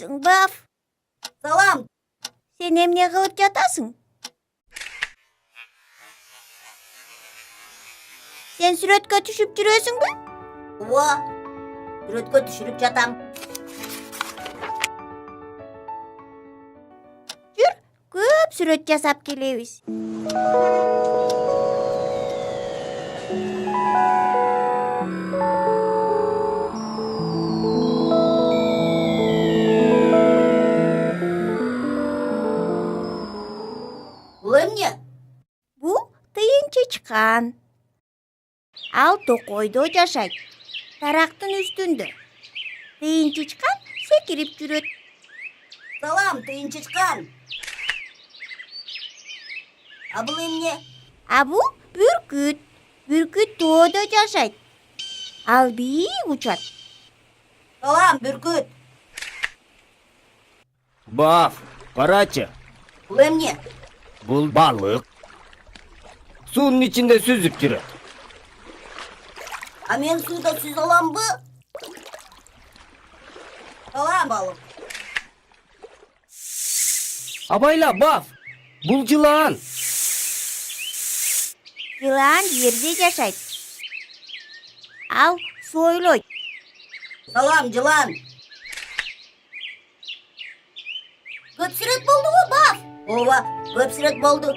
саламатсың, Баф? Салам. Сен эмне кылып жатасың? Сен сүрөткө түшүп жүрөсүңбү? Ооба. Сүрөткө түшүрүп жатам. Жүр, көп сүрөт жасап келебиз. Бул эмне? Бул тыйынчычкан. Ал токойдо жашайт. Тарактын үстүндө. Тыйынчычкан секирип жүрөт. Салам, тыйынчычкан. А бул эмне? А бул бүркүт. Бүркүт тоодо жашайт. Ал бийик учат. Салам, бүркүт. Баф, карачы. Бул эмне? Бул балык. Суунун ичинде сүзүп жүрөт. А мен сууда сүзө аламбы? Салам, балык. Абайла, Баф. Бул жылан. Жылан жерде жашайт. Ал сойлойт. Салам, жылан. Көп сүрөт болдубу, Баф? Ооба, көп сүрөт болду.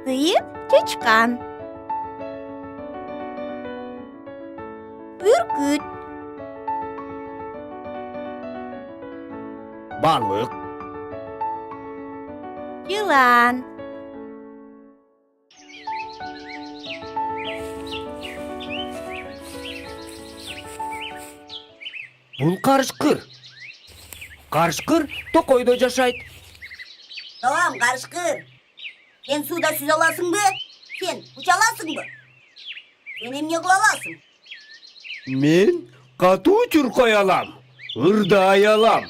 Тыйынчычкан. Бүркүт. Балык. Жылан. Бул карышкыр. Карышкыр токойдо жашайт. Салам, карышкыр. Сен сууда сүзө аласыңбы? Сен уча аласыңбы? Сен эмне кыла аласың? Мен катуу чуркай алам. Ырдай алам.